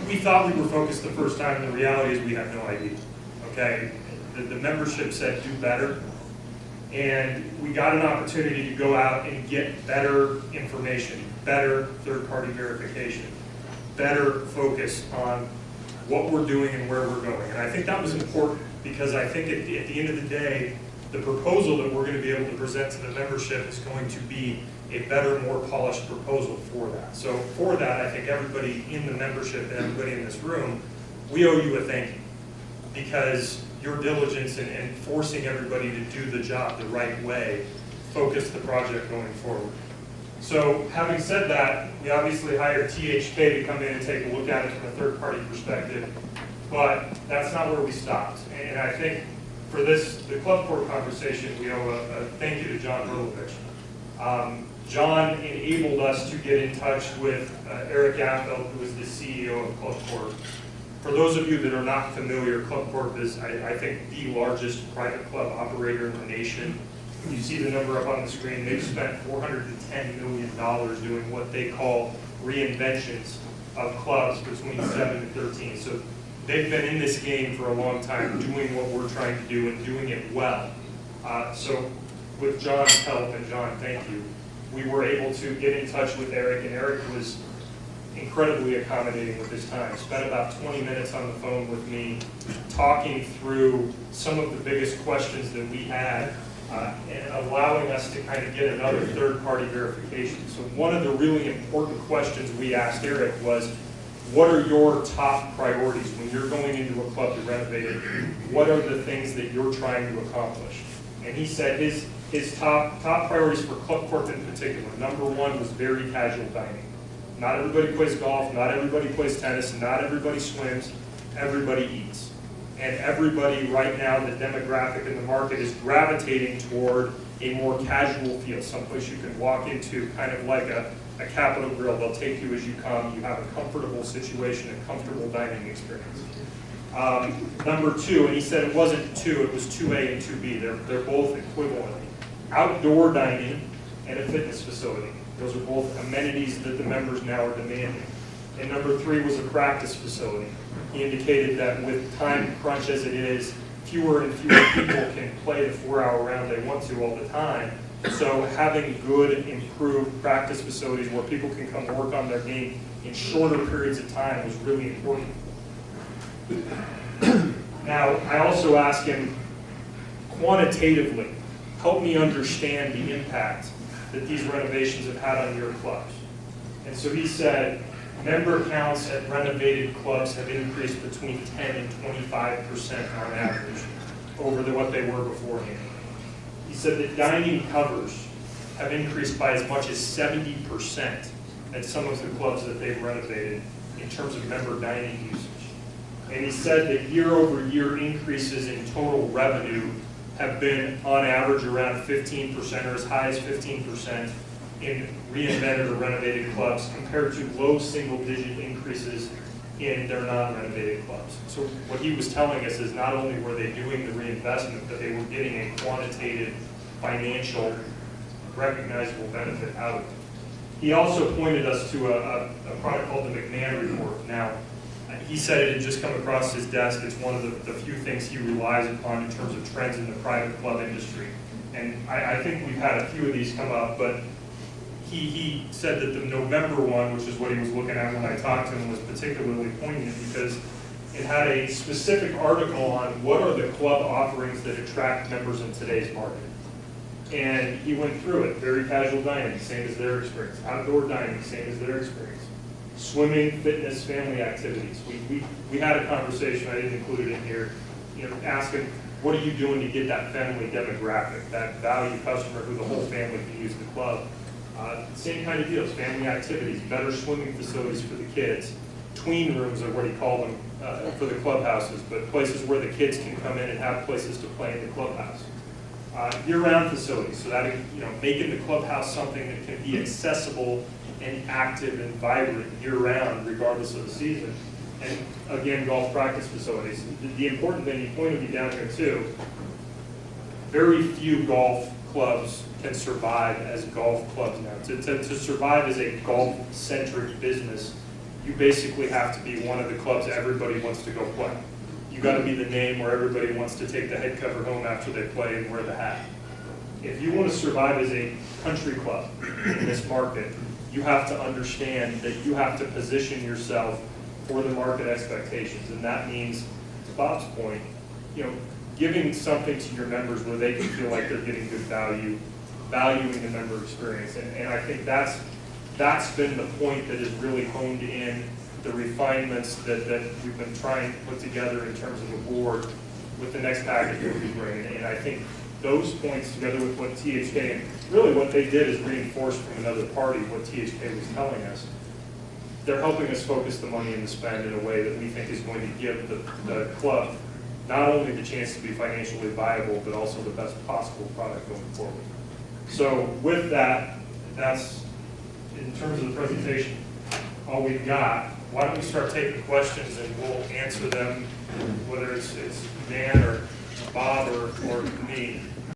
we thought we were focused the first time, and the reality is we have no idea. Okay, the membership said do better, and we got an opportunity to go out and get better information, better third-party verification, better focus on what we're doing and where we're going. And I think that was important because I think at the end of the day, the proposal that we're going to be able to present to the membership is going to be a better, more polished proposal for that. So for that, I think everybody in the membership and everybody in this room, we owe you a thank you, because your diligence in forcing everybody to do the job the right way focused the project going forward. So having said that, we obviously hired THK to come in and take a look at it from a third-party perspective, but that's not where we stopped. And I think for this, the club court conversation, we owe a thank you to John Berlovich. John enabled us to get in touch with Eric Affeld, who is the CEO of Club Corp. For those of you that are not familiar, Club Corp is, I think, the largest private club operator in the nation. You see the number up on the screen. They've spent $410 million doing what they call reinventions of clubs between 7 and 13. So they've been in this game for a long time, doing what we're trying to do and doing it well. So with John's help, and John, thank you, we were able to get in touch with Eric, and Eric was incredibly accommodating with his time. Spent about 20 minutes on the phone with me, talking through some of the biggest questions that we had, and allowing us to kind of get another third-party verification. So one of the really important questions we asked Eric was, what are your top priorities when you're going into a club to renovate it? What are the things that you're trying to accomplish? And he said his top priorities for Club Corp in particular, number one was very casual dining. Not everybody plays golf, not everybody plays tennis, not everybody swims, everybody eats. And everybody right now, the demographic in the market is gravitating toward a more casual feel, someplace you can walk into, kind of like a Capital Grill. They'll take you as you come. You have a comfortable situation, a comfortable dining experience. Number two, and he said it wasn't two, it was 2A and 2B. They're both equivalent. Outdoor dining and a fitness facility. Those are both amenities that the members now are demanding. And number three was a practice facility. He indicated that with time crunch as it is, fewer and fewer people can play the 4-hour round they want to all the time. So having good, improved practice facilities where people can come work on their game in shorter periods of time was really important. Now, I also asked him quantitatively, help me understand the impact that these renovations have had on your clubs. And so he said, member counts at renovated clubs have increased between 10 and 25% on average over what they were beforehand. He said that dining covers have increased by as much as 70% at some of the clubs that they've renovated in terms of member dining usage. And he said that year-over-year increases in total revenue have been on average around 15% or as high as 15% in reinvented or renovated clubs compared to low single-digit increases in their non-renovated clubs. So what he was telling us is not only were they doing the reinvestment, but they were getting a quantitative, financial, recognizable benefit out of it. He also pointed us to a product called the McMahon Report. Now, he said it had just come across his desk. It's one of the few things he relies upon in terms of trends in the private club industry. And I think we've had a few of these come up, but he said that the November one, which is what he was looking at when I talked to him, was particularly poignant because it had a specific article on what are the club offerings that attract members in today's market. And he went through it. Very casual dining, same as their experience. Outdoor dining, same as their experience. Swimming, fitness, family activities. We had a conversation, I didn't include it in here, asking, what are you doing to get that family demographic, that value customer who the whole family can use the club? Same kind of deals, family activities, better swimming facilities for the kids. Tween rooms are what he called them for the clubhouses, but places where the kids can come in and have places to play in the clubhouse. Year-round facilities, so that making the clubhouse something that can be accessible and active and vibrant year-round, regardless of the season. And again, golf practice facilities. The important thing, he pointed me down here too, very few golf clubs can survive as golf clubs now. To survive as a golf-centric business, you basically have to be one of the clubs everybody wants to go play. You got to be the name where everybody wants to take the head cover home after they play and wear the hat. If you want to survive as a country club in this market, you have to understand that you have to position yourself for the market expectations. And that means, to Bob's point, giving something to your members where they can feel like they're getting good value, valuing the member experience. And I think that's been the point that has really honed in the refinements that we've been trying to put together in terms of the board with the next package that we bring. And I think those points, together with what THK, and really what they did is reinforced from another party what THK was telling us. They're helping us focus the money and the spend in a way that we think is going to give the club not only the chance to be financially viable, but also the best possible product going forward. So with that, that's, in terms of the presentation, all we've got. Why don't we start taking questions and we'll answer them, whether it's Dan or Bob or me.